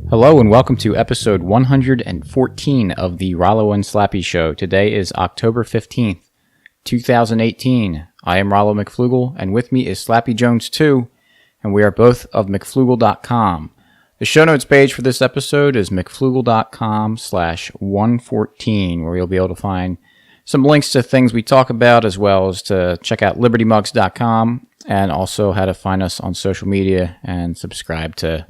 Hello and welcome to episode 114 of the Rollo and Slappy Show. Today is October 15th, 2018. I am Rollo McFlugel, and with me is Slappy Jones 2, and we are both of McFlugel.com. The show notes page for this episode is McFlugel.com/114, where you'll be able to find some links to things we talk about, as well as to check out LibertyMugs.com, and also how to find us on social media and subscribe to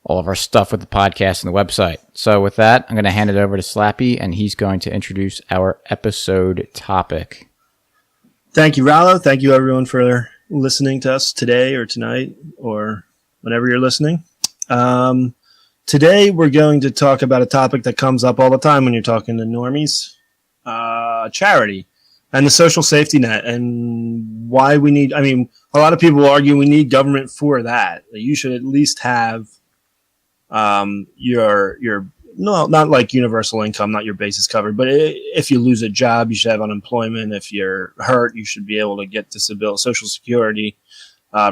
all of our stuff with the podcast and the website. So with that, I'm going to hand it over to Slappy, and he's going to introduce our episode topic. Thank you, Rollo. Thank you, everyone, for listening to us today or tonight or whenever you're listening. Today, we're going to talk about a topic that comes up all the time when you're talking to normies, charity and the social safety net, and why we need, a lot of people argue we need government for that. You should at least have not like universal income, not your bases covered, but if you lose a job, you should have unemployment. If you're hurt, you should be able to get disability, social security,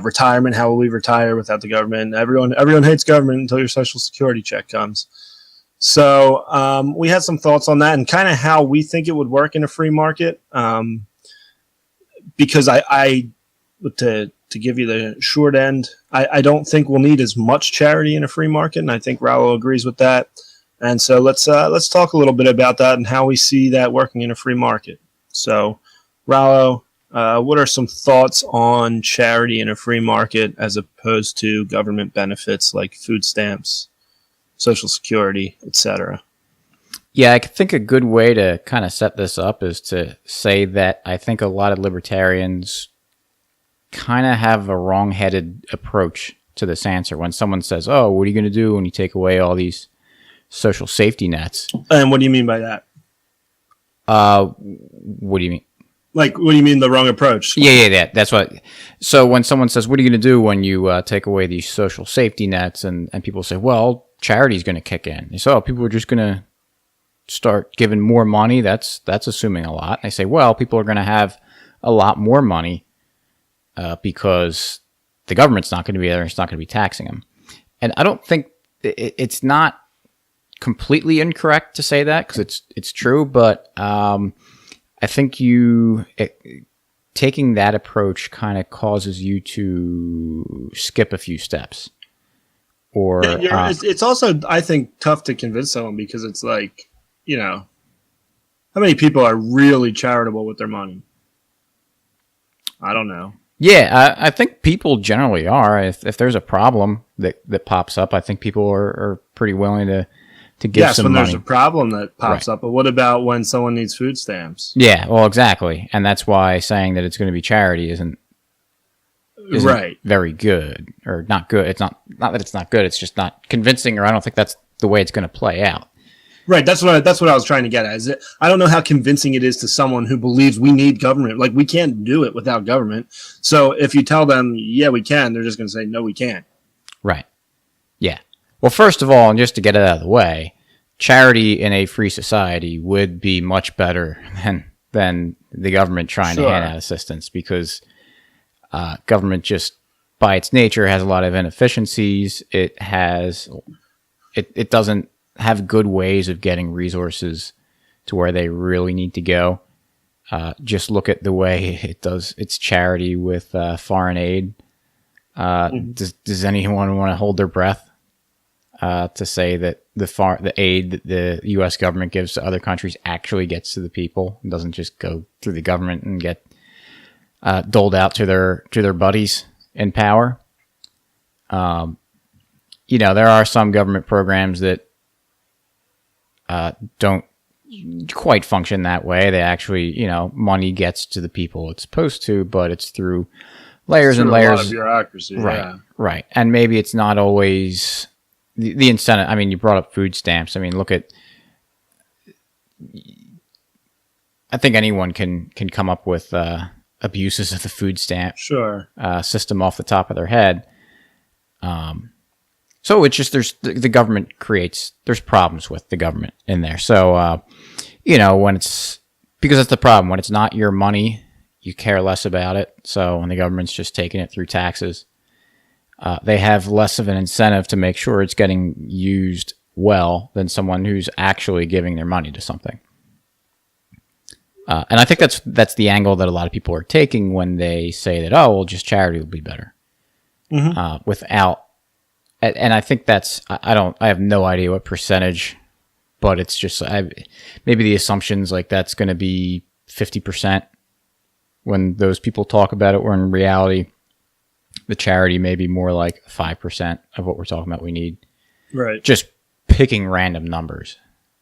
retirement. How will we retire without the government? Everyone hates government until your social security check comes. So we had some thoughts on that and kind of how we think it would work in a free market. Because to give you the short end, I don't think we'll need as much charity in a free market, and I think Rollo agrees with that. And so let's talk a little bit about that and how we see that working in a free market. So, Rollo, what are some thoughts on charity in a free market as opposed to government benefits like food stamps, Social Security, etc.? Yeah, I think a good way to kind of set this up is to say that I think a lot of libertarians kind of have a wrong-headed approach to this answer. When someone says, oh, what are you going to do when you take away all these social safety nets? And what do you mean by that? What do you mean? Like, what do you mean the wrong approach? Yeah. That's what. So when someone says, what are you going to do when you take away these social safety nets? And people say, well, charity's going to kick in. They say, oh, people are just going to start giving more money. That's assuming a lot. They say, well, people are going to have a lot more money because the government's not going to be there. It's not going to be taxing them. And I don't think it's not completely incorrect to say that, because it's true. But I think taking that approach kind of causes you to skip a few steps. Or it's also, I think, tough to convince someone, because it's like, how many people are really charitable with their money? I don't know. Yeah, I think people generally are. If there's a problem that pops up, I think people are pretty willing to give some money. Yes, when there's a problem that pops up. But what about when someone needs food stamps? Yeah, well, exactly. And that's why saying that it's going to be charity isn't right. Very good, or not good. It's not that it's not good. It's just not convincing, or I don't think that's the way it's going to play out. Right, that's what I was trying to get at. I don't know how convincing it is to someone who believes we need government. Like, we can't do it without government. So if you tell them, yeah, we can, they're just going to say, no, we can't. Right. Yeah. Well, first of all, and just to get it out of the way, charity in a free society would be much better than the government trying to hand out assistance, because government just, by its nature, has a lot of inefficiencies. It doesn't have good ways of getting resources to where they really need to go. Just look at the way it does its charity with foreign aid. Does anyone want to hold their breath to say that the aid that the U.S. government gives to other countries actually gets to the people and doesn't just go through the government and get doled out to their buddies in power? There are some government programs that don't quite function that way. They actually, money gets to the people it's supposed to, but it's through layers and layers. A lot of bureaucracy. Right, yeah. Right. And maybe it's not always the incentive. I mean, you brought up food stamps. I mean, look at, I think anyone can come up with abuses of the food stamp system off the top of their head. So it's just, the government there's problems with the government in there. So, when it's, because that's the problem. When it's not your money, you care less about it. So when the government's just taking it through taxes, they have less of an incentive to make sure it's getting used well than someone who's actually giving their money to something. And I think that's the angle that a lot of people are taking when they say that, oh, well, just charity will be better. Without, and I think that's, I have no idea what percentage, but it's just, maybe the assumption's like that's going to be 50% when those people talk about it, or in reality, the charity may be more like 5% of what we're talking about we need. Right. Just picking random numbers.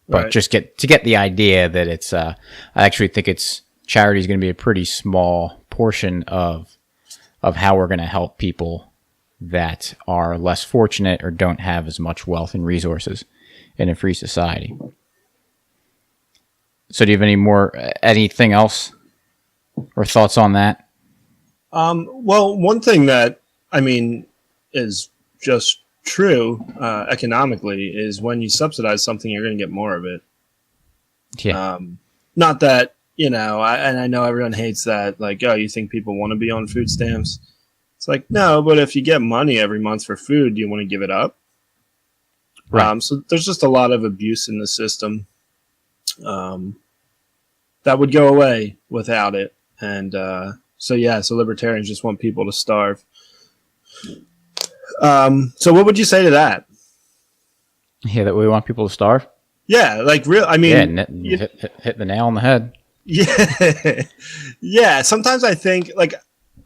But just get the idea that it's, I actually think charity is going to be a pretty small portion of how we're going to help people that are less fortunate or don't have as much wealth and resources in a free society. So do you have anything else or thoughts on that? Well, one thing that, I mean, is just true economically is when you subsidize something, you're going to get more of it. Yeah. Not that, and I know everyone hates that, like, oh, you think people want to be on food stamps? It's like, no, but if you get money every month for food, do you want to give it up? Right. So there's just a lot of abuse in the system that would go away without it. And so libertarians just want people to starve. So what would you say to that? Yeah, that we want people to starve? Yeah, like real. I mean, hit the nail on the head. Yeah, yeah. Sometimes I think, like,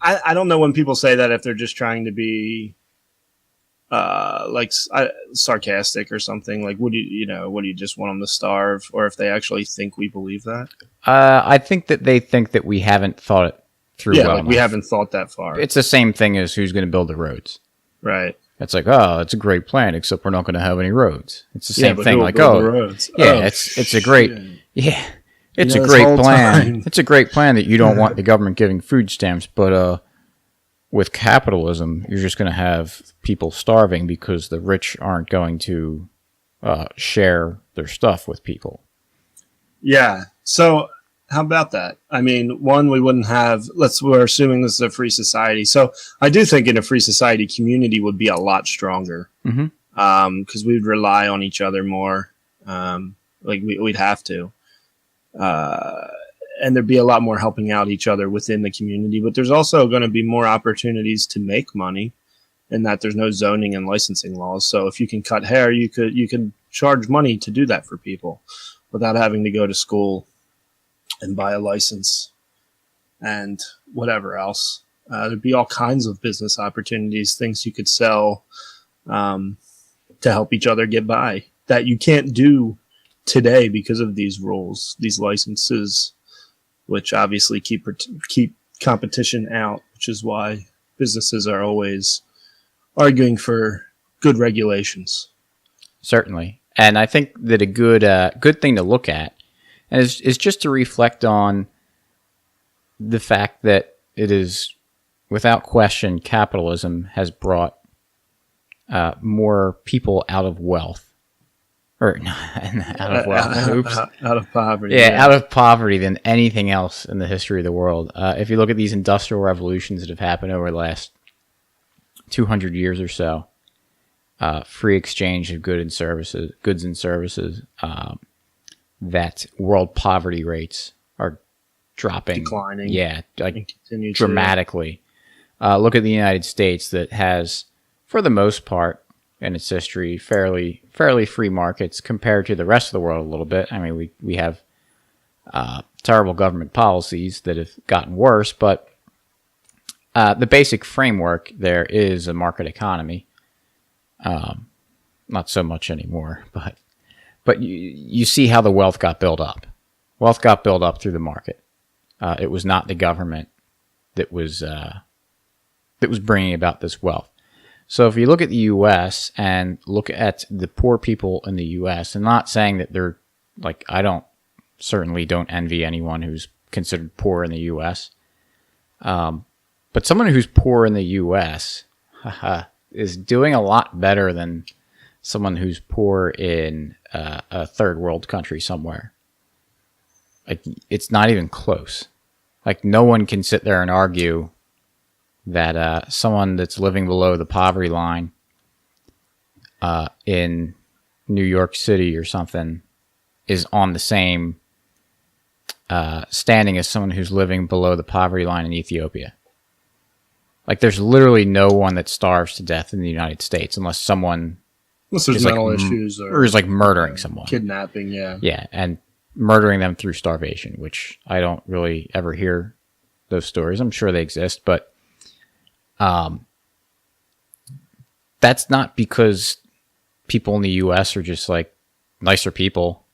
I don't know when people say that if they're just trying to be, sarcastic or something. Like, would you just want them to starve, or if they actually think we believe that? I think that they think that we haven't thought it through. Yeah, well like enough. We haven't thought that far. It's the same thing as who's going to build the roads. Right. It's like, oh, it's a great plan, except we're not going to have any roads. It's the same thing. Like, roads? It's a great, it's a great plan. It's a great plan that you don't want the government giving food stamps, but with capitalism, you're just going to have people starving because the rich aren't going to share their stuff with people. Yeah. So how about that? I mean, one, we wouldn't have, we're assuming this is a free society. So I do think in a free society, community would be a lot stronger because we'd rely on each other more. We'd have to. And there'd be a lot more helping out each other within the community. But there's also going to be more opportunities to make money in that there's no zoning and licensing laws. So if you can cut hair, you could charge money to do that for people without having to go to school and buy a license and whatever else. There'd be all kinds of business opportunities, things you could sell to help each other get by that you can't do today because of these rules, these licenses, which obviously keep competition out, which is why businesses are always arguing for good regulations. Certainly. And I think that a good thing to look at is just to reflect on the fact that it is, without question, capitalism has brought more people out of wealth. Or out of wealth. Oops. Out of poverty. Yeah, out of poverty than anything else in the history of the world. If you look at these industrial revolutions that have happened over the last 200 years or so, free exchange of goods and services, that world poverty rates are dropping, declining, like dramatically. Look at the United States, that has, for the most part in its history, fairly free markets compared to the rest of the world a little bit. I mean, we have terrible government policies that have gotten worse, but the basic framework there is a market economy. Not so much anymore, but you see how the wealth got built up. Wealth got built up through the market. It was not the government that was bringing about this wealth. So if you look at the U.S. and look at the poor people in the U.S., and not saying that they're like, certainly don't envy anyone who's considered poor in the U.S. But someone who's poor in the U.S. is doing a lot better than someone who's poor in a third world country somewhere. Like, it's not even close. Like, no one can sit there and argue that someone that's living below the poverty line in New York City or something is on the same standing as someone who's living below the poverty line in Ethiopia. Like, there's literally no one that starves to death in the United States unless there's is mental issues or is like murdering someone, kidnapping. Yeah, and murdering them through starvation, which I don't really ever hear those stories. I'm sure they exist, but that's not because people in the U.S. are just like nicer people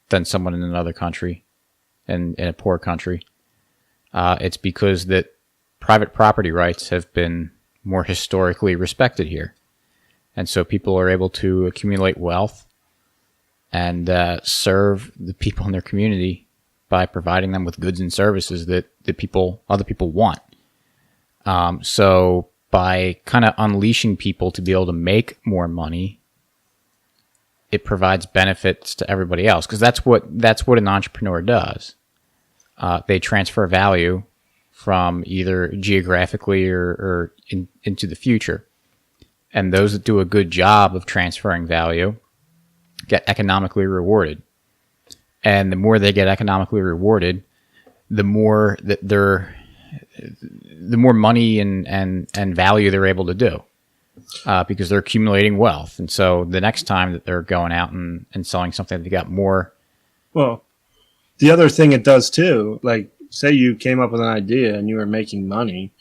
than someone in another country and in a poor country. It's because that private property rights have been more historically respected here. And so people are able to accumulate wealth and serve the people in their community by providing them with goods and services that other people want. So by kind of unleashing people to be able to make more money, it provides benefits to everybody else, because that's what an entrepreneur does. They transfer value from either geographically or into the future. And those that do a good job of transferring value get economically rewarded. And the more they get economically rewarded, the more the more money and value they're able to do, because they're accumulating wealth. And so the next time that they're going out and selling something, they got more. Well, the other thing it does too, like say you came up with an idea and you were making money,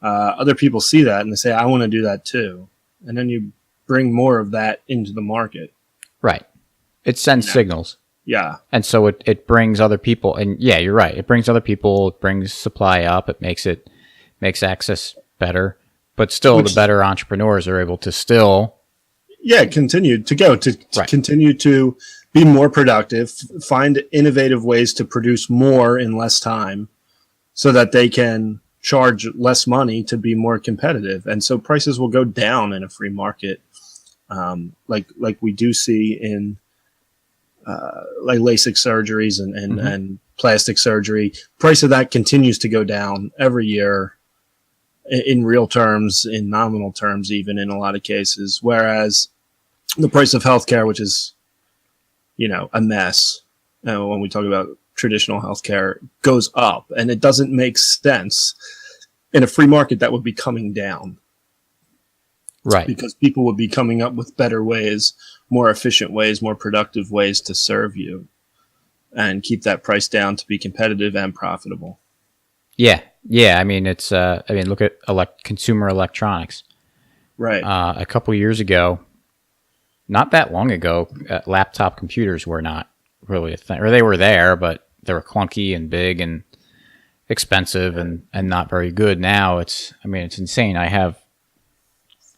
other people see that and they say, I want to do that too. And then you bring more of that into the market. Right. It sends signals. Yeah. And so it brings other people, and yeah, you're right. It brings other people, it brings supply up, it makes access better, but still the better entrepreneurs are able to still. Yeah, continue to continue to be more productive, find innovative ways to produce more in less time so that they can charge less money to be more competitive. And so prices will go down in a free market. Like we do see in like LASIK surgeries and plastic surgery. Price of that continues to go down every year in real terms, in nominal terms, even in a lot of cases. Whereas the price of healthcare, which is, a mess when we talk about traditional healthcare, goes up, and it doesn't make sense in a free market that would be coming down. Right. Because people would be coming up with better ways, more efficient ways, more productive ways to serve you and keep that price down to be competitive and profitable. Yeah. Yeah. I mean, look at consumer electronics. Right. A couple years ago, not that long ago, laptop computers were not really a thing, or they were there, but they were clunky and big and expensive and not very good. Now it's insane. I have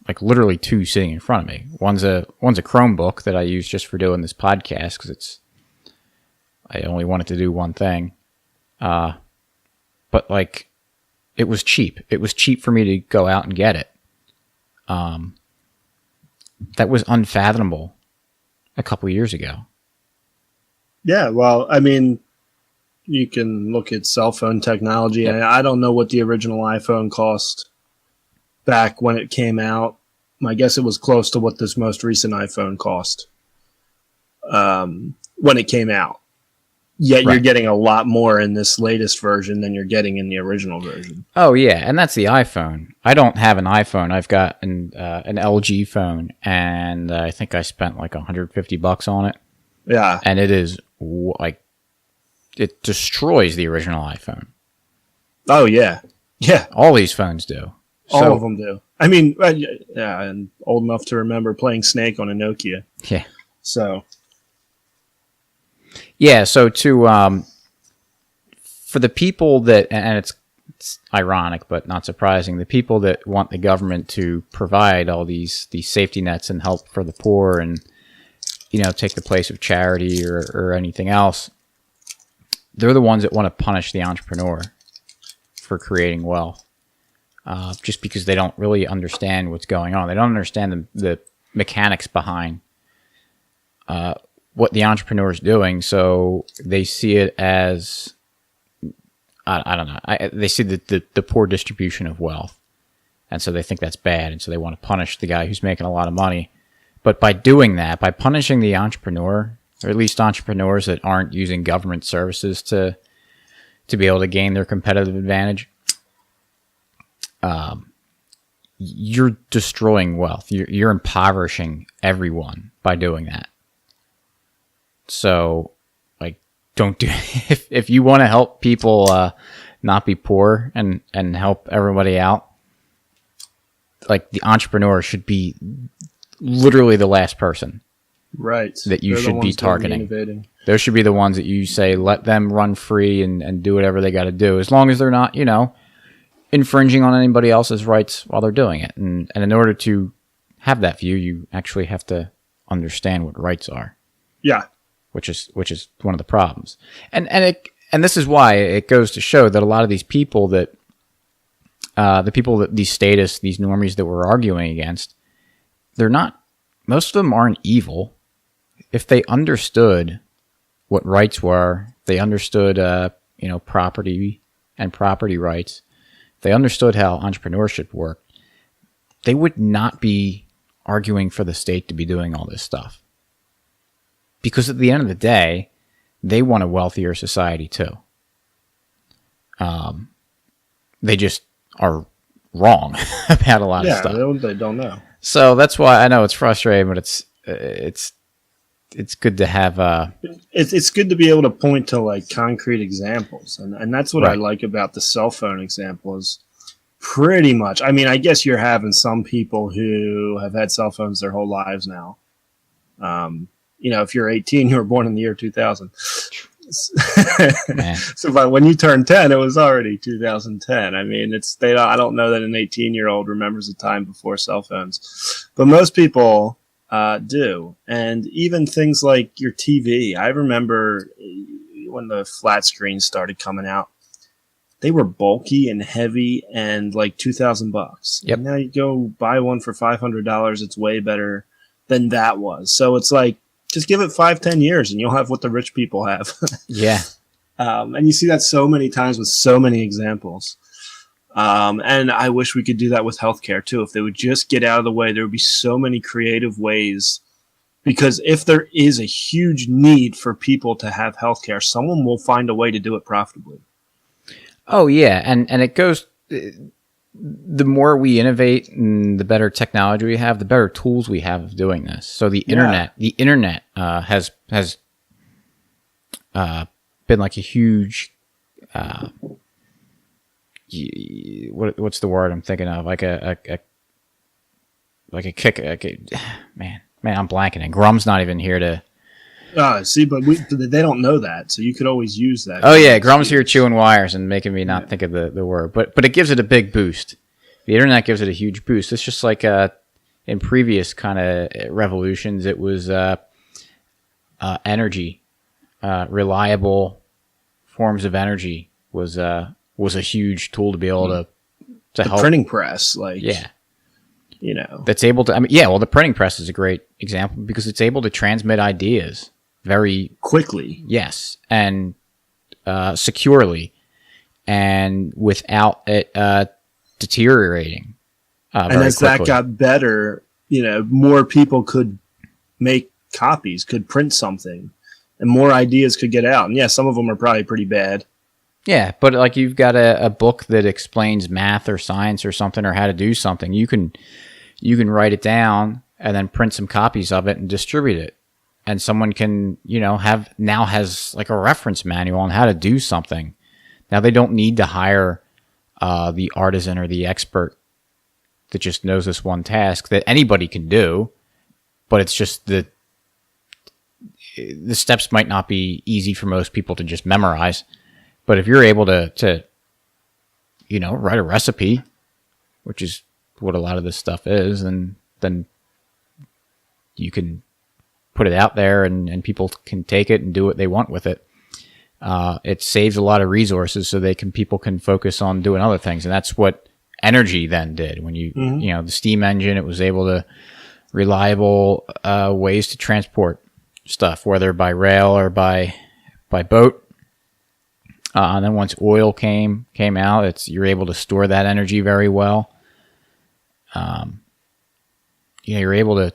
like literally two sitting in front of me. One's a Chromebook that I use just for doing this podcast because I only wanted to do one thing. But like, it was cheap. It was cheap for me to go out and get it. That was unfathomable a couple years ago. Yeah, well, I mean, you can look at cell phone technology. Yep. I don't know what the original iPhone cost back when it came out. I guess it was close to what this most recent iPhone cost when it came out. Yet you're getting a lot more in this latest version than you're getting in the original version. Oh, yeah, and that's the iPhone. I don't have an iPhone. I've got an LG phone, and I think I spent like $150 on it. Yeah. And it is like, it destroys the original iPhone. Oh, yeah. Yeah. All these phones do. All of them do. I mean, yeah, and old enough to remember playing Snake on a Nokia. Yeah. So. Yeah, so for the people that, and it's ironic but not surprising, the people that want the government to provide all these safety nets and help for the poor and, take the place of charity or anything else, they're the ones that want to punish the entrepreneur for creating wealth, just because they don't really understand what's going on. They don't understand the mechanics behind what the entrepreneur is doing, so they see it as I don't know. They see the poor distribution of wealth, and so they think that's bad, and so they want to punish the guy who's making a lot of money. But by doing that, by punishing the entrepreneur, or at least entrepreneurs that aren't using government services to be able to gain their competitive advantage, you're destroying wealth. You're impoverishing everyone by doing that. So, like, don't do if you want to help people not be poor and help everybody out. Like, the entrepreneur should be literally the last person, right? That you should be targeting. Those should be the ones that you say let them run free and do whatever they got to do, as long as they're not, infringing on anybody else's rights while they're doing it. And in order to have that view, you actually have to understand what rights are. Yeah. Which is one of the problems. And this is why it goes to show that a lot of these people that these statists, these normies that we're arguing against, most of them aren't evil. If they understood what rights were, they understood property and property rights, they understood how entrepreneurship worked, they would not be arguing for the state to be doing all this stuff. Because at the end of the day, they want a wealthier society too. They just are wrong about a lot of stuff. Yeah, they don't know. So that's why I know it's frustrating, but it's good to have. It's good to be able to point to like concrete examples, and that's what I like about the cell phone example is pretty much. I mean, I guess you're having some people who have had cell phones their whole lives now. If you're 18, you were born in the year 2000. So when you turn 10, it was already 2010. I mean, I don't know that an 18-year-old remembers a time before cell phones, but most people do. And even things like your TV. I remember when the flat screens started coming out, they were bulky and heavy and like $2,000. Yep. And now you go buy one for $500. It's way better than that was. So it's like, just give it 5-10 years and you'll have what the rich people have. Yeah. And you see that so many times with so many examples. And I wish we could do that with healthcare too. If they would just get out of the way, there would be so many creative ways. Because if there is a huge need for people to have healthcare, someone will find a way to do it profitably. Oh yeah, and it goes. The more we innovate and the better technology we have, the better tools we have of doing this. So the internet has been like a huge. What's the word I'm thinking of? Like a kick. Man, I'm blanking. And Grum's not even here to. See, but they don't know that, so you could always use that. Oh yeah, Grum's here chewing wires and making me not think of the word, but it gives it a big boost. The internet gives it a huge boost. It's just like in previous kind of revolutions, it was energy, reliable forms of energy was a huge tool to be able to help. Printing press, that's able to. The printing press is a great example because it's able to transmit ideas very quickly. Yes, and securely, and without it deteriorating. And as quickly. That got better, more people could make copies, could print something, and more ideas could get out. And some of them are probably pretty bad. Yeah, but like you've got a book that explains math or science or something or how to do something. You can write it down and then print some copies of it and distribute it. And someone can, has like a reference manual on how to do something. Now they don't need to hire the artisan or the expert that just knows this one task that anybody can do, but it's just the steps might not be easy for most people to just memorize. But if you're able to write a recipe, which is what a lot of this stuff is, and then you can put it out there and people can take it and do what they want with it. It saves a lot of resources so people can focus on doing other things. And that's what energy then did. When the steam engine, it was able to reliable ways to transport stuff, whether by rail or by boat. And then once oil came out, you're able to store that energy very well. You're able to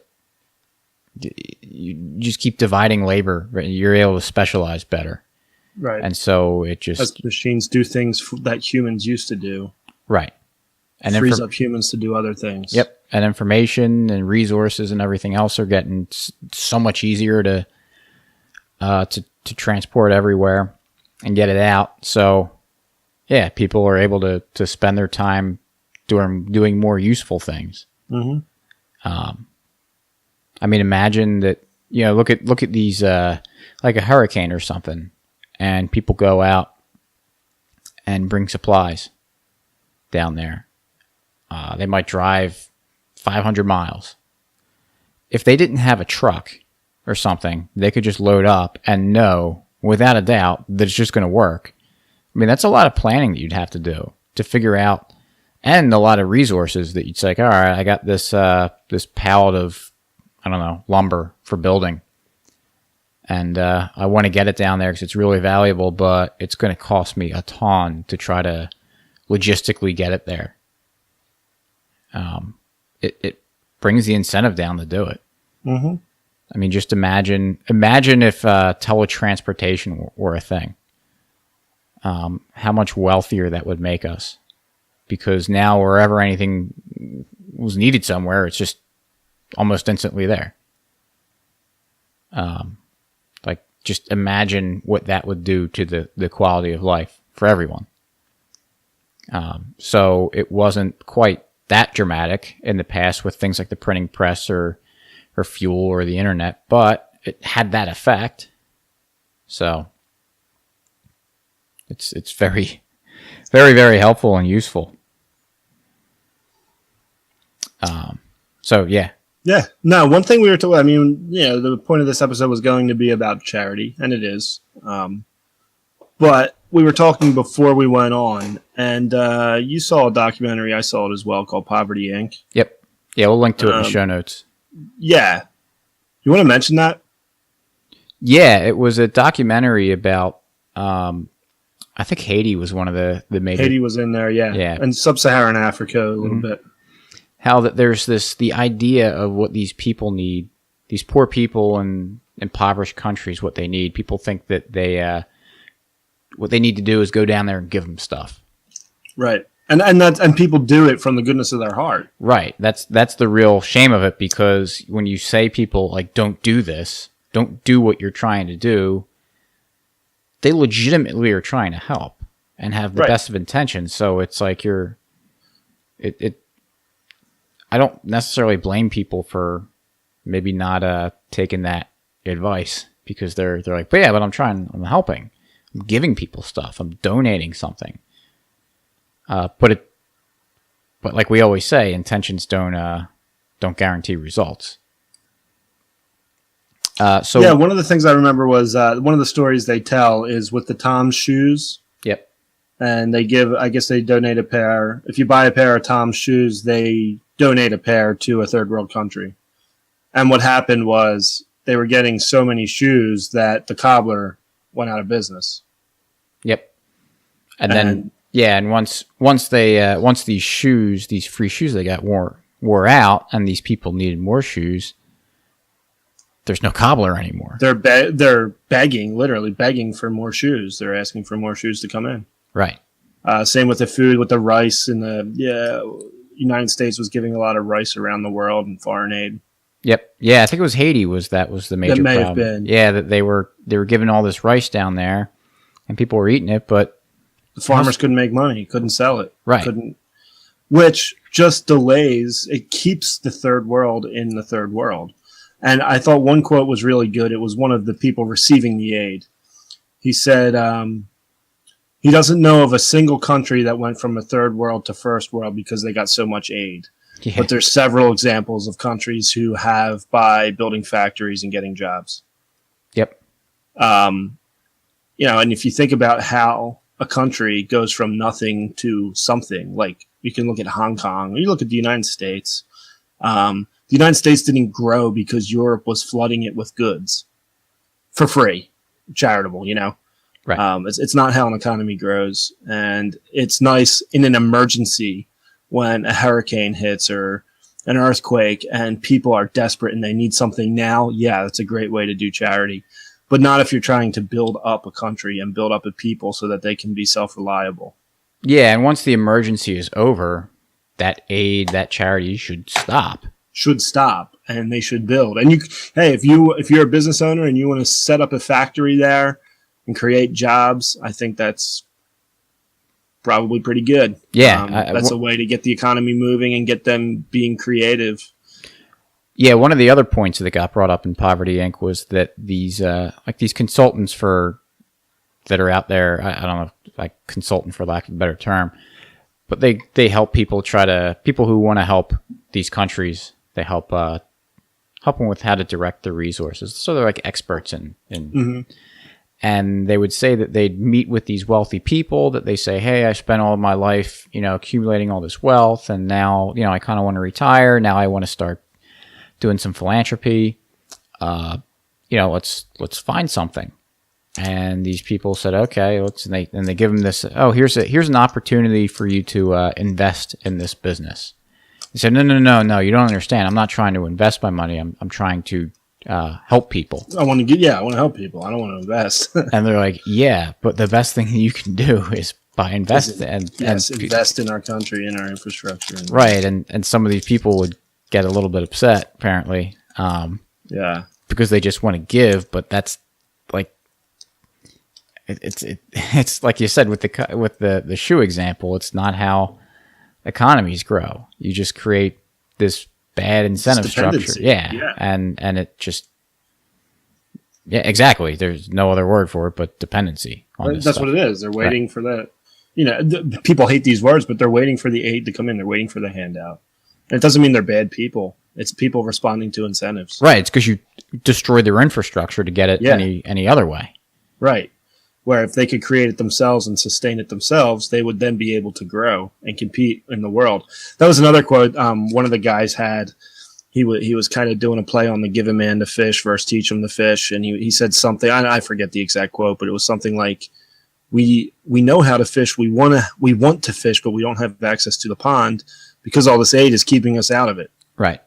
you just keep dividing labor. Right? You're able to specialize better. Right. And so it just... As machines do things that humans used to do. Right. And frees up humans to do other things. Yep. And information and resources and everything else are getting so much easier to transport everywhere and get it out. So, yeah, people are able to spend their time doing more useful things. Mm-hmm. I mean, imagine that, look at these, like a hurricane or something, and people go out and bring supplies down there. They might drive 500 miles. If they didn't have a truck or something, they could just load up and know without a doubt that it's just going to work. I mean, that's a lot of planning that you'd have to do to figure out, and a lot of resources that you'd say, all right, I got this pallet of, I don't know, lumber for building, and I want to get it down there because it's really valuable, but it's going to cost me a ton to try to logistically get it there. It brings the incentive down to do it. Mm-hmm. I mean, just imagine if teletransportation were a thing. How much wealthier that would make us. Because now wherever anything was needed somewhere, it's just almost instantly there. Like, just imagine what that would do to the quality of life for everyone. So it wasn't quite that dramatic in the past with things like the printing press or fuel or the internet, but it had that effect. So it's very, very, very helpful and useful. So yeah. Yeah. No, one thing we were talking, I mean, the point of this episode was going to be about charity, and it is. But we were talking before we went on, and you saw a documentary, I saw it as well, called Poverty Inc. Yep. Yeah, we'll link to it in the show notes. Yeah. You want to mention that? Yeah, it was a documentary about, I think Haiti was one of the major... Haiti was in there, yeah. Yeah. And Sub-Saharan Africa a little bit. How that there's the idea of what these people need, these poor people in impoverished countries, what they need. People think that what they need to do is go down there and give them stuff. Right. And people do it from the goodness of their heart. Right. That's the real shame of it, because when you say people like, don't do this, don't do what you're trying to do, they legitimately are trying to help and have the best of intentions. So it's like I don't necessarily blame people for maybe not taking that advice, because they're like, but yeah, but I'm helping. I'm giving people stuff. I'm donating something. But like we always say, intentions don't guarantee results. So yeah, one of the things I remember was one of the stories they tell is with the Tom's shoes. Yep. And they donate a pair. If you buy a pair of Tom's shoes, they donate a pair to a third world country. And what happened was they were getting so many shoes that the cobbler went out of business. Yep. And then and once these free shoes they got wore out, and these people needed more shoes, there's no cobbler anymore. They're literally begging for more shoes. They're asking for more shoes to come in. Right. Same with the food, with the rice, and the United States was giving a lot of rice around the world in foreign aid. Yep. Yeah, I think it was Haiti was the major problem. That may have been. Yeah, that they were giving all this rice down there, and people were eating it, but the farmers couldn't make money, couldn't sell it. Right. Which just delays, it keeps the third world in the third world. And I thought one quote was really good. It was one of the people receiving the aid. He said, he doesn't know of a single country that went from a third world to first world because they got so much aid. Yeah. But there's several examples of countries who have by building factories and getting jobs. Yep. And if you think about how a country goes from nothing to something, like you can look at Hong Kong, or you look at the United States. The United States didn't grow because Europe was flooding it with goods for free, charitable, Right. It's not how an economy grows. And it's nice in an emergency when a hurricane hits or an earthquake and people are desperate and they need something now. Yeah, that's a great way to do charity. But not if you're trying to build up a country and build up a people so that they can be self-reliable. Yeah, and once the emergency is over, that aid, that charity should stop. Should stop, and they should build. And if you're a business owner and you want to set up a factory there and create jobs, I think that's probably pretty good. Yeah, that's a way to get the economy moving and get them being creative. Yeah, one of the other points that got brought up in Poverty Inc. was that these consultants that are out there, I don't know, like consultant for lack of a better term, but they help people people who want to help these countries. They help them with how to direct their resources. So they're like experts in Mm-hmm. And they would say that they'd meet with these wealthy people that they say, hey, I spent all of my life, accumulating all this wealth, and now, I kind of want to retire. Now I want to start doing some philanthropy. Let's find something. And these people said, okay, and they give them this, here's an opportunity for you to invest in this business. They said, no, you don't understand. I'm not trying to invest my money. I'm trying to help people. I want to help people. I don't want to invest. And they're like, yeah, but the best thing you can do is by investing. Invest in our country, in our infrastructure. Right, and some of these people would get a little bit upset, apparently. Because they just want to give, but that's like, it's like you said with the shoe example. It's not how economies grow. You just create this bad incentive structure. Yeah. And it just, yeah, exactly. There's no other word for it but dependency. That's what it is. They're waiting for that. People hate these words, but they're waiting for the aid to come in. They're waiting for the handout. And it doesn't mean they're bad people. It's people responding to incentives. Right. It's because you destroy their infrastructure to get it any other way. Right. Where if they could create it themselves and sustain it themselves, they would then be able to grow and compete in the world. That was another quote one of the guys had. He was kind of doing a play on the give a man the fish versus teach him the fish. And he said something, I forget the exact quote, but it was something like, we know how to fish. We want to fish, but we don't have access to the pond because all this aid is keeping us out of it. Right.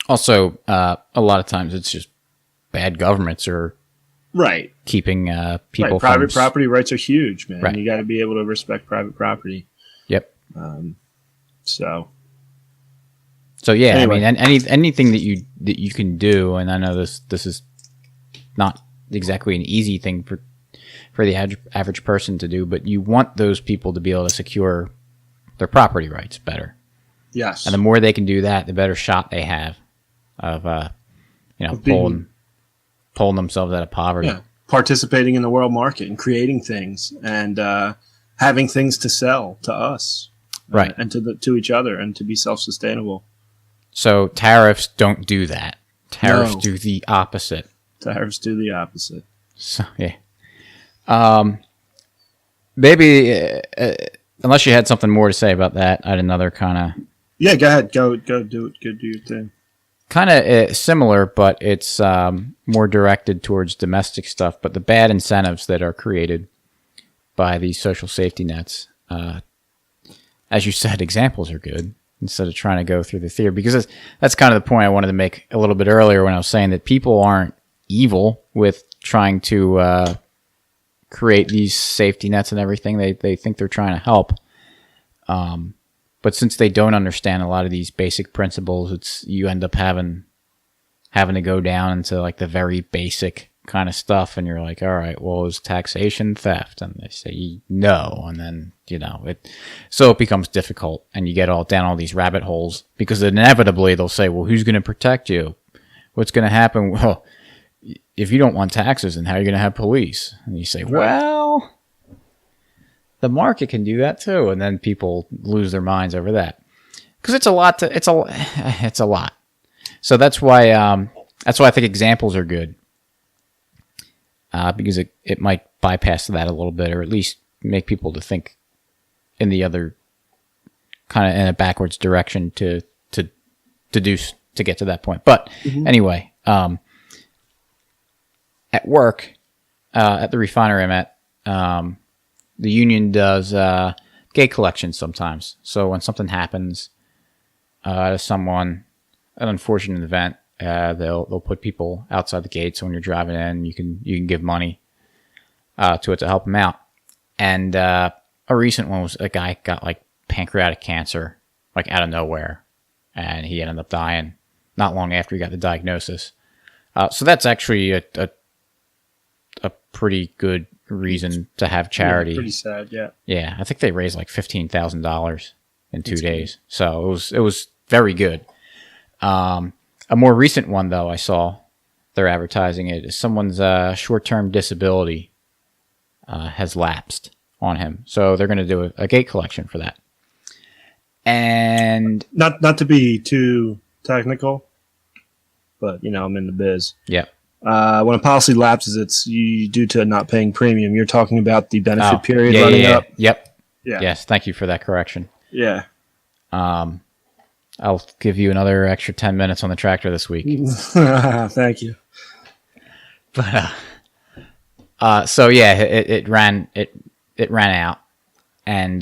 Also, a lot of times it's just bad governments are right keeping people. Right. Private property rights are huge, man. Right. You got to be able to respect private property. Yep. So yeah, anyway. I mean, anything that you can do, and I know this is not exactly an easy thing for the average person to do, but you want those people to be able to secure their property rights better. Yes. And the more they can do that, the better shot they have of pulling themselves out of poverty. Yeah. Participating in the world market and creating things and having things to sell to us. Right. And to each other and to be self-sustainable. So tariffs don't do that. Tariffs do the opposite. Tariffs do the opposite. So, yeah. Maybe, unless you had something more to say about that, I had another kind of... Yeah, go ahead. Go do it. Go do your thing. Kind of similar, but it's more directed towards domestic stuff. But the bad incentives that are created by these social safety nets, as you said, examples are good instead of trying to go through the theory. Because that's kind of the point I wanted to make a little bit earlier when I was saying that people aren't evil with trying to create these safety nets and everything. They think they're trying to help. But since they don't understand a lot of these basic principles, you end up having to go down into like the very basic kind of stuff, and you're like, all right, well, is taxation theft? And they say no, and then it becomes difficult, and you get down all these rabbit holes because inevitably they'll say, well, who's going to protect you? What's going to happen? Well, if you don't want taxes, then how are you going to have police? And you say, well, the market can do that too, and then people lose their minds over that because it's a lot. It's a lot. So that's why I think examples are good because it might bypass that a little bit, or at least make people to think in the other kind of in a backwards direction to get to that point. But anyway, at work, at the refinery I'm at, the union does gate collection sometimes. So when something happens to someone, an unfortunate event, they'll put people outside the gate. So when you're driving in, you can give money to it to help them out. And a recent one was a guy got like pancreatic cancer, like out of nowhere, and he ended up dying not long after he got the diagnosis. So that's actually a pretty good reason to have charity. Yeah, pretty sad, yeah. Yeah, I think they raised like $15,000 in 2 days. So it was very good. A more recent one, though, I saw they're advertising it, is someone's short-term disability has lapsed on him. So they're going to do a gate collection for that. And not to be too technical, but I'm in the biz. Yeah. When a policy lapses, it's due to not paying premium. You're talking about the benefit period running up. Yep. Yeah. Yes. Thank you for that correction. Yeah. I'll give you another extra 10 minutes on the tractor this week. Thank you. But so yeah, it ran out, and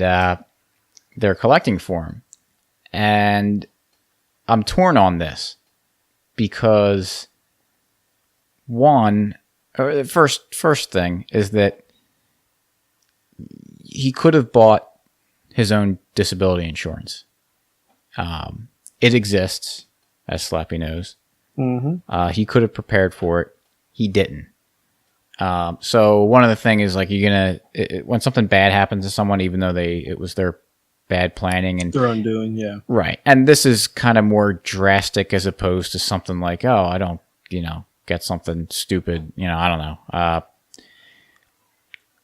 they're collecting for him, and I'm torn on this because the first thing is that he could have bought his own disability insurance. It exists, as Slappy knows. Mm-hmm. He could have prepared for it. He didn't. So one of the things is like when something bad happens to someone, even though it was their bad planning and their undoing, yeah. Right. And this is kind of more drastic as opposed to something like, oh, I don't, get something stupid. I don't know.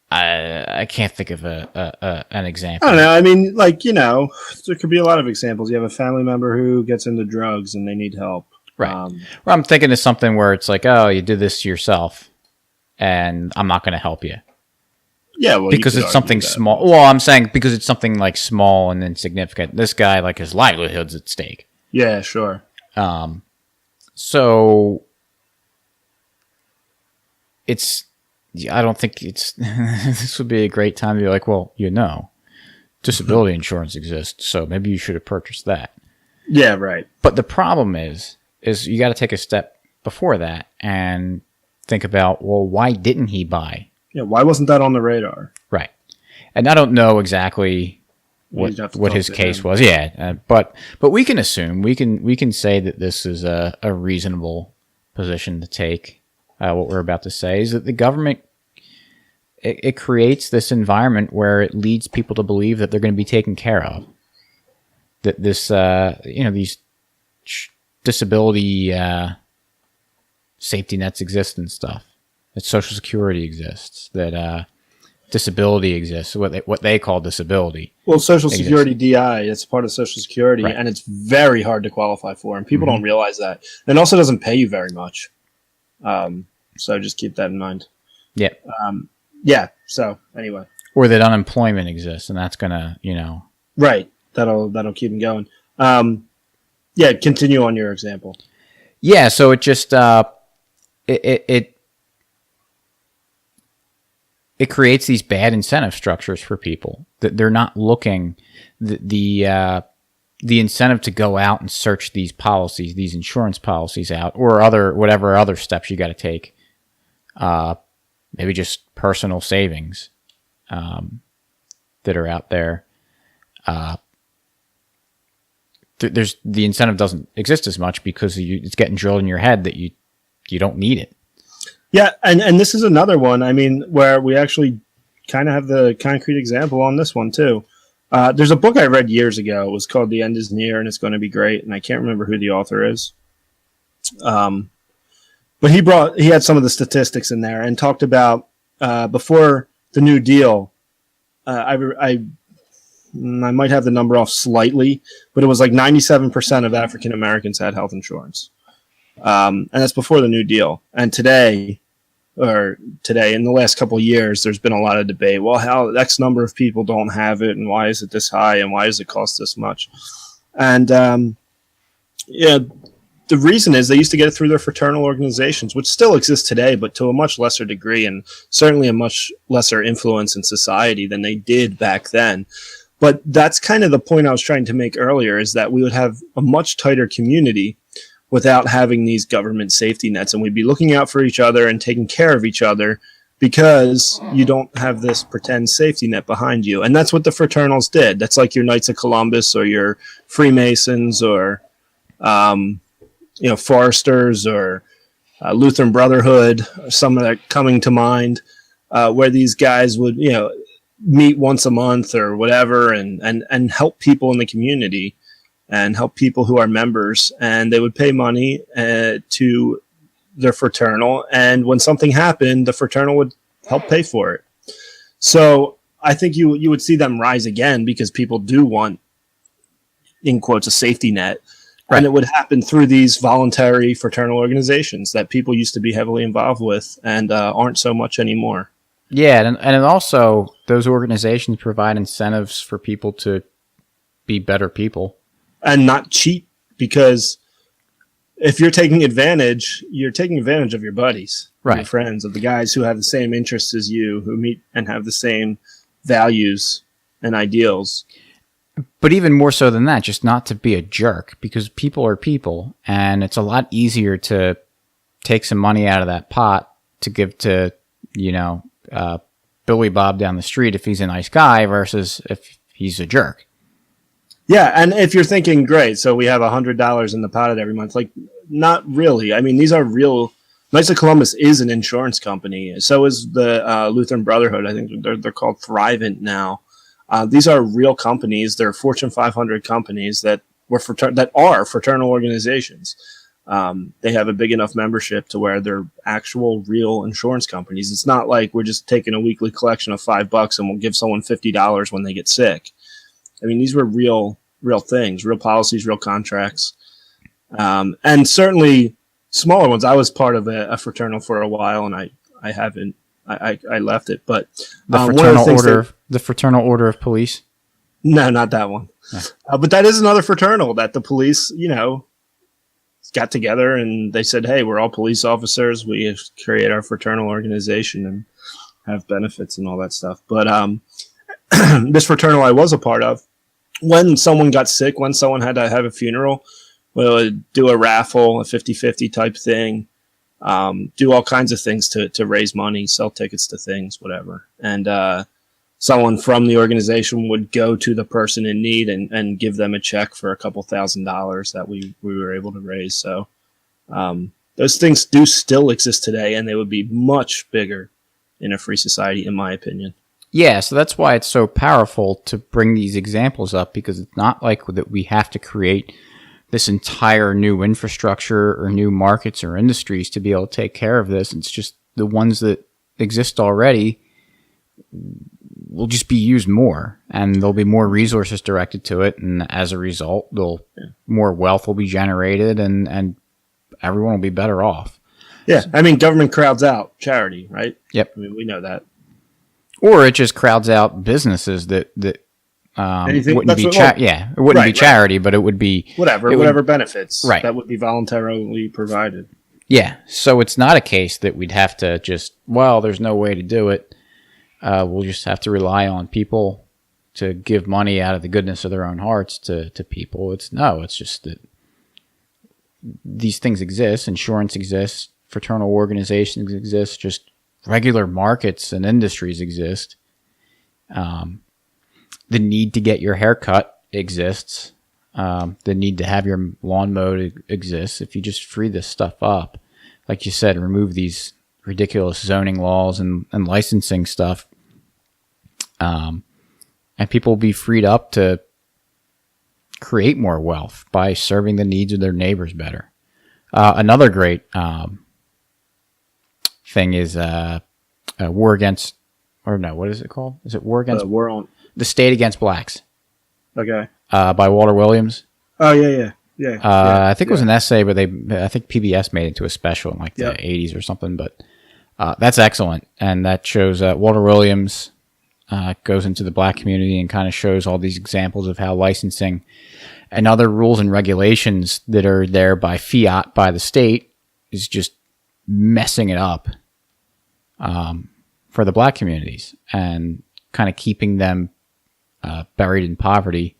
I can't think of an example. I don't know. I mean, there could be a lot of examples. You have a family member who gets into drugs and they need help. Right. Well, I'm thinking of something where it's like, oh, you did this to yourself, and I'm not going to help you. Yeah, well, because it's something small. Well, I'm saying because it's something like small and insignificant. This guy, like his livelihood's at stake. Yeah, sure. So I don't think this would be a great time to be like, well, disability insurance exists, so maybe you should have purchased that. Yeah, right. But the problem is you got to take a step before that and think about, well, why didn't he buy? Yeah, why wasn't that on the radar? Right. And I don't know exactly what his case was. Yeah, but we can assume, we can say that this is a reasonable position to take. What we're about to say is that the government, it creates this environment where it leads people to believe that they're going to be taken care of. That this, these disability safety nets exist and stuff. That Social Security exists. That disability exists. What they call disability. Well, Social Security DI, it's part of Social Security, right. And it's very hard to qualify for, and people don't realize that. And it also doesn't pay you very much. So just keep that in mind. Yeah. Yeah. So anyway. Or that unemployment exists, and that's gonna, Right. That'll keep them going. Yeah. Continue on your example. Yeah. So it just it creates these bad incentive structures for people that they're not looking the incentive to go out and search these policies, these insurance policies out, or whatever other steps you got to take. Maybe just personal savings that are out there. There's the incentive doesn't exist as much because it's getting drilled in your head that you don't need it. Yeah, and this is another one. I mean, where we actually kind of have the concrete example on this one too. There's a book I read years ago. It was called The End is Near, and it's going to be great. And I can't remember who the author is. But he had some of the statistics in there and talked about before the New Deal. I might have the number off slightly, but it was like 97% of African Americans had health insurance. And that's before the New Deal. And today, in the last couple of years, there's been a lot of debate. Well, how X number of people don't have it, and why is it this high, and why does it cost this much? And the reason is they used to get it through their fraternal organizations, which still exist today, but to a much lesser degree and certainly a much lesser influence in society than they did back then. But that's kind of the point I was trying to make earlier, is that we would have a much tighter community without having these government safety nets, and we'd be looking out for each other and taking care of each other because you don't have this pretend safety net behind you. And that's what the fraternals did. That's like your Knights of Columbus or your Freemasons or Foresters or Lutheran Brotherhood, some of that coming to mind, where these guys would, meet once a month or whatever and help people in the community and help people who are members. And they would pay money to their fraternal. And when something happened, the fraternal would help pay for it. So I think you would see them rise again because people do want, in quotes, a safety net. Right. And it would happen through these voluntary fraternal organizations that people used to be heavily involved with and aren't so much anymore. Yeah, and also those organizations provide incentives for people to be better people. And not cheat, because if you're taking advantage of your buddies, right, your friends, of the guys who have the same interests as you, who meet and have the same values and ideals. But even more so than that, just not to be a jerk, because people are people, and it's a lot easier to take some money out of that pot to give to, Billy Bob down the street if he's a nice guy versus if he's a jerk. Yeah, and if you're thinking, great, so we have $100 in the pot every month, like, not really. I mean, these are real. Knights of Columbus is an insurance company. So is the Lutheran Brotherhood. I think they're called Thrivent now. These are real companies. They're Fortune 500 companies that are fraternal organizations. They have a big enough membership to where they're actual real insurance companies. It's not like we're just taking a weekly collection of $5 and we'll give someone $50 when they get sick. I mean, these were real things, real policies, real contracts. And certainly smaller ones. I was part of a fraternal for a while, and I left it. But the Fraternal Order of Police. No, not that one. No. But that is another fraternal that the police, got together and they said, hey, we're all police officers. We create our fraternal organization and have benefits and all that stuff. But this fraternal I was a part of, when someone got sick, when someone had to have a funeral, we would do a raffle, a 50-50 type thing, do all kinds of things to raise money, sell tickets to things, whatever. And someone from the organization would go to the person in need and give them a check for a couple $1,000s that we were able to raise. So those things do still exist today, and they would be much bigger in a free society, in my opinion. Yeah, so that's why it's so powerful to bring these examples up, because it's not like that we have to create this entire new infrastructure or new markets or industries to be able to take care of this. It's just the ones that exist already will just be used more, and there'll be more resources directed to it, and as a result, more wealth will be generated, and everyone will be better off. Yeah, I mean, government crowds out charity, right? Yep. I mean, we know that. Or it just crowds out businesses that wouldn't be it wouldn't be charity, but it would be whatever benefits that would be voluntarily provided. Yeah, so it's not a case that we'd have to just, there's no way to do it. We'll just have to rely on people to give money out of the goodness of their own hearts to people. It's just that these things exist. Insurance exists. Fraternal organizations exist. Just regular markets and industries exist. The need to get your hair cut exists. The need to have your lawn mowed exists. If you just free this stuff up, like you said, remove these ridiculous zoning laws and licensing stuff, and people will be freed up to create more wealth by serving the needs of their neighbors better. Another great thing is War Against, or no, what is it called? Is it War Against? The State Against Blacks. Okay. By Walter Williams. Oh, yeah. I think it was an essay, but I think PBS made it into a special in like the 80s or something. But that's excellent, and that shows Walter Williams goes into the black community and kind of shows all these examples of how licensing and other rules and regulations that are there by fiat by the state is just messing it up for the black communities and kind of keeping them buried in poverty.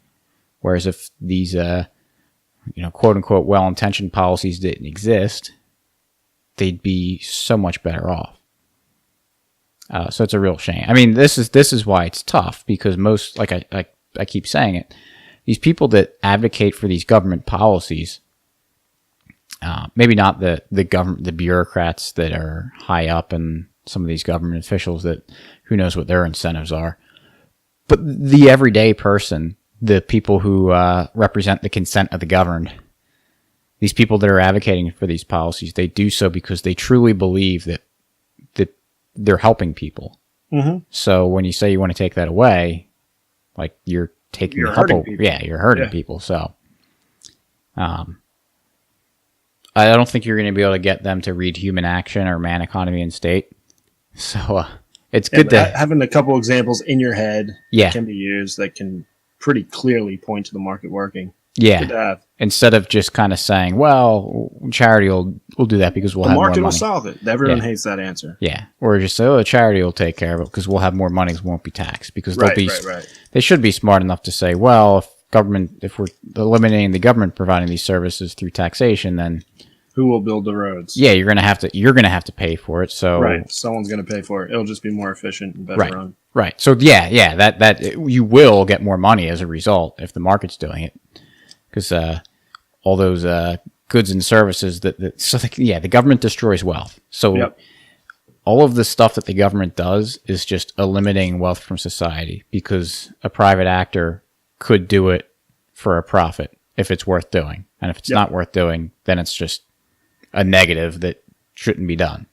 Whereas if these, quote unquote, well-intentioned policies didn't exist, they'd be so much better off. So it's a real shame. I mean, this is why it's tough, because most, like I keep saying it, these people that advocate for these government policies, maybe not the government, the bureaucrats that are high up and some of these government officials that who knows what their incentives are, but the everyday person, the people who represent the consent of the governed, these people that are advocating for these policies, they do so because they truly believe that they're helping people. Mm-hmm. So when you say you want to take that away, like you're hurting people. Yeah, you're hurting people. So, I don't think you're going to be able to get them to read Human Action or Man, Economy, and State. So it's good to having a couple examples in your head that can be used that can pretty clearly point to the market working. Yeah. Instead of just kind of saying, well, charity will do that because we'll have more money. The market will solve it. Everyone hates that answer. Yeah. Or just say, oh, charity will take care of it because we'll have more money, it won't be taxed. Because they should be smart enough to say, well, if we're eliminating the government providing these services through taxation, then who will build the roads? Yeah, you're gonna have to pay for it. So someone's gonna pay for it. It'll just be more efficient and better run. Right. So that you will get more money as a result if the market's doing it. Because all those goods and services the government destroys wealth. So all of the stuff that the government does is just eliminating wealth from society because a private actor could do it for a profit if it's worth doing. And if it's not worth doing, then it's just a negative that shouldn't be done.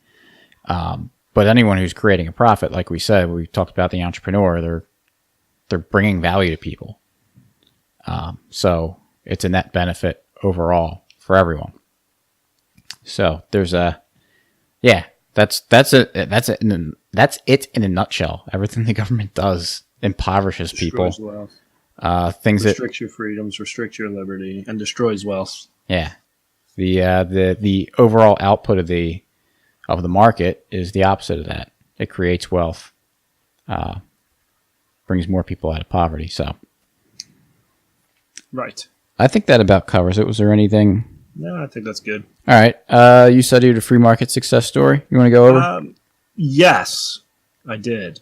But anyone who's creating a profit, like we said, we talked about the entrepreneur, they're bringing value to people. So it's a net benefit overall for everyone. So there's that's it in a nutshell. Everything the government does impoverishes people. Wealth. Things restricts your freedoms, restricts your liberty, and destroys wealth. Yeah. The overall output of the market is the opposite of that. It creates wealth, brings more people out of poverty. So, right. I think that about covers it. Was there anything? No, I think that's good. All right. You said you had a free market success story. You want to go over? Yes, I did.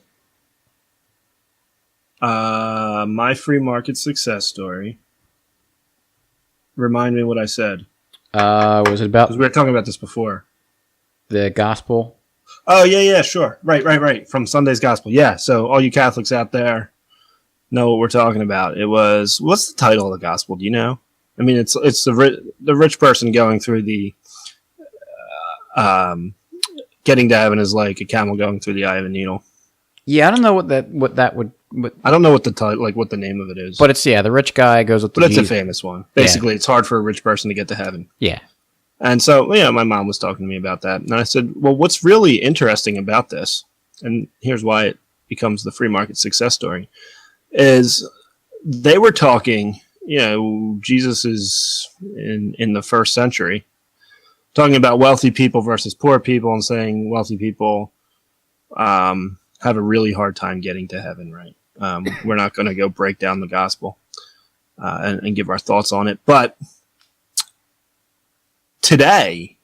My free market success story. Remind me what I said. Was it about? Because we were talking about this before. The gospel. Oh yeah, sure. Right. From Sunday's Gospel. Yeah. So all you Catholics out there know what we're talking about. It was, what's the title of the gospel? Do you know? I mean, it's the rich person going through the getting to heaven is like a camel going through the eye of a needle. Yeah, I don't know what that would. I don't know what the title, like what the name of it is. But it's the rich guy goes with. But it's a famous one. Basically, it's hard for a rich person to get to heaven. Yeah. And so, my mom was talking to me about that, and I said, "Well, what's really interesting about this, and here's why it becomes the free market success story, is they were talking. Jesus is in the first century, talking about wealthy people versus poor people, and saying wealthy people have a really hard time getting to heaven. Right? We're not going to go break down the gospel and give our thoughts on it, but." Today,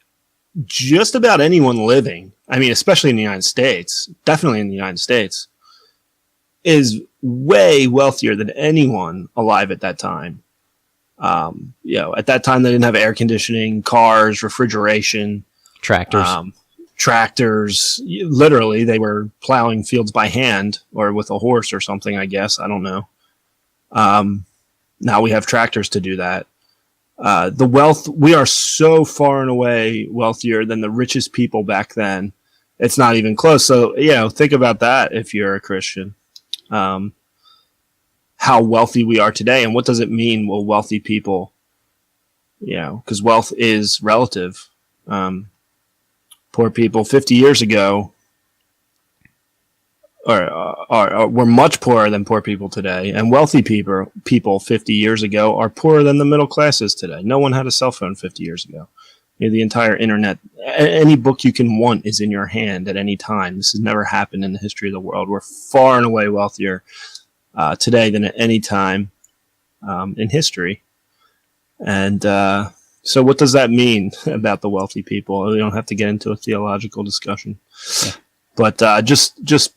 just about anyone living, I mean, especially in the United States, definitely in the United States, is way wealthier than anyone alive at that time. At that time, they didn't have air conditioning, cars, refrigeration, tractors. Literally, they were plowing fields by hand or with a horse or something, I guess. I don't know. Now we have tractors to do that. The wealth, we are so far and away wealthier than the richest people back then. It's not even close. So, think about that if you're a Christian. How wealthy we are today. And what does it mean? Well, wealthy people, because wealth is relative. Poor people 50 years ago, were much poorer than poor people today, and wealthy people 50 years ago are poorer than the middle classes today. No one had a cell phone 50 years ago. The entire internet, any book you can want is in your hand at any time. This has never happened in the history of the world. We're far and away wealthier today than at any time in history. And so what does that mean about the wealthy people? We don't have to get into a theological discussion. Yeah. But just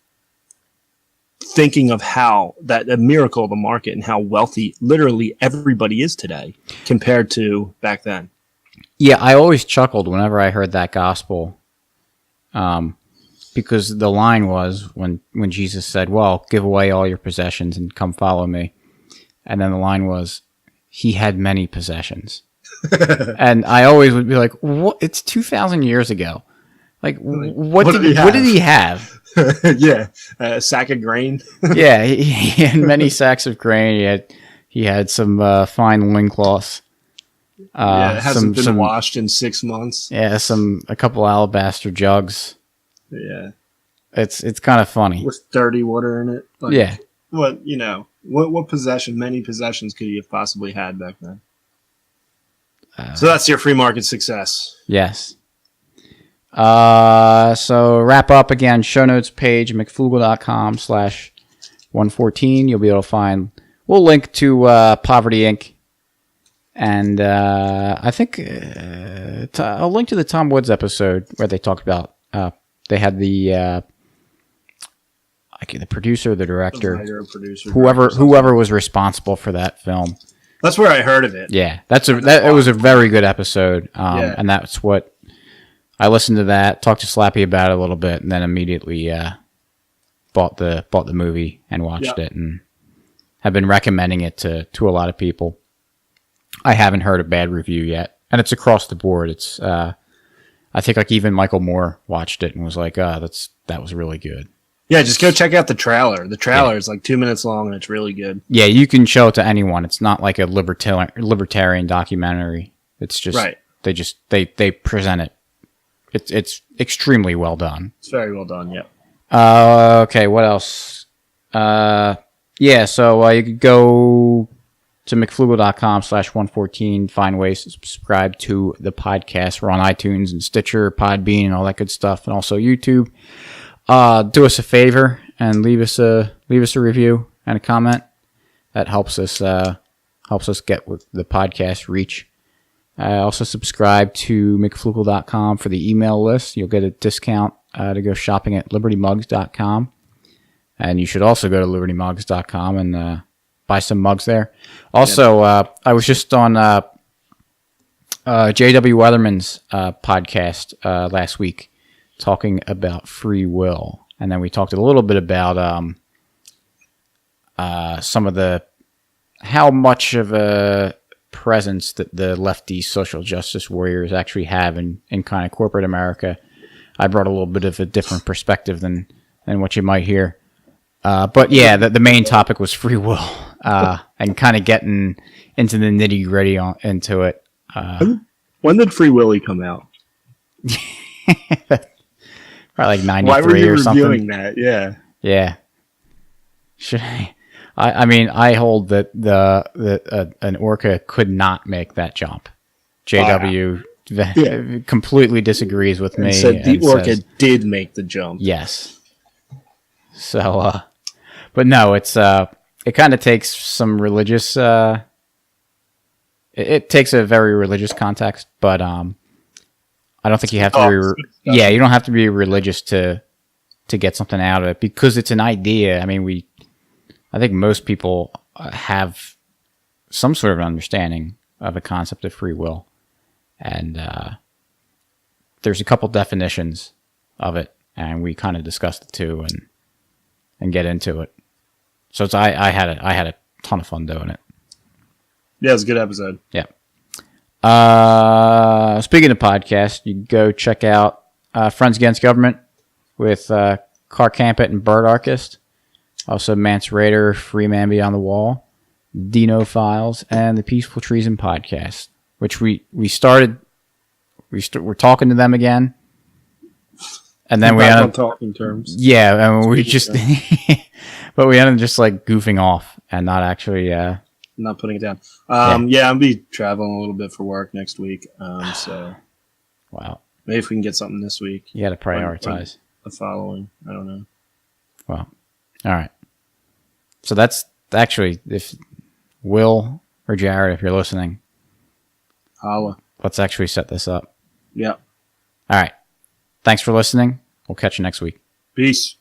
thinking of how that a miracle of the market and how wealthy literally everybody is today compared to back then. Yeah, I always chuckled whenever I heard that gospel, because the line was when Jesus said, "Well, give away all your possessions and come follow me," and then the line was, "He had many possessions," and I always would be like, "What? It's 2,000 years ago. Like, what did he have?" Yeah, a sack of grain. Yeah, he had many sacks of grain. He had some fine loincloths. It hasn't been washed in 6 months. Yeah, a couple alabaster jugs. Yeah, it's kind of funny with dirty water in it. Like, yeah, what many possessions could you have possibly had back then? So that's your free market success. Yes. So wrap up again. Show notes page mcflugel.com/114. You'll be able to find. We'll link to Poverty Inc. And I think I'll link to the Tom Woods episode where they talked about they had the producer, the director, whoever was responsible for that film. That's where I heard of it. Yeah, it was a very good episode, and that's what I listened to. That, talked to Slappy about it a little bit, and then immediately bought the movie and watched it, and have been recommending it to a lot of people. I haven't heard a bad review yet, and it's across the board. It's I think like even Michael Moore watched it and was like, that was really good." Yeah, just go check out the trailer. The trailer is like 2 minutes long and it's really good. Yeah, you can show it to anyone. It's not like a libertarian documentary. It's just they present it. It's extremely well done. It's very well done. Yeah. Okay. What else? So you could go to mcflugel.com/114, find ways to subscribe to the podcast. We're on iTunes and Stitcher, Podbean, and all that good stuff, and also YouTube. Do us a favor and leave us a review and a comment. That helps us get with the podcast reach. Also subscribe to mcflugel.com for the email list. You'll get a discount to go shopping at libertymugs.com, and you should also go to libertymugs.com and buy some mugs there. Also, I was just on J.W. Weatherman's podcast last week talking about free will. And then we talked a little bit about some of how much of a presence that the lefty social justice warriors actually have in kind of corporate America. I brought a little bit of a different perspective than what you might hear. But yeah, the main topic was free will, and kind of getting into the nitty gritty into it. When did Free Willy come out? Probably like 93 Why were you or something. reviewing that? Yeah. Yeah. Should I mean, I hold that an orca could not make that jump. JW completely disagrees with me. Said the orca did make the jump. Yes. So, but no, it's it kind of takes some religious. It takes a very religious context, but I don't think you have to. You don't have to be religious to get something out of it because it's an idea. I mean, I think most people have some sort of understanding of a concept of free will, and there's a couple definitions of it, and we kind of discussed the two and get into it. So I had a ton of fun doing it. Yeah, it was a good episode. Yeah. Speaking of podcasts, you go check out Friends Against Government with Clark Campett and Bert Archist. Also Mance Raider, Free Man Beyond the Wall, Dino Files, and the Peaceful Treason Podcast, which we started. We're talking to them again. And then we Back ended on up, talking terms. yeah, and we just, but we ended up just like goofing off and not actually, Not putting it down. Yeah. Yeah, I'll be traveling a little bit for work next week. So wow, maybe if we can get something this week. you got to prioritize. The following. I don't know. Well, all right. So that's actually, if Will or Jared, if you're listening, Holla. let's actually set this up. Yeah. All right. Thanks for listening. We'll catch you next week. Peace.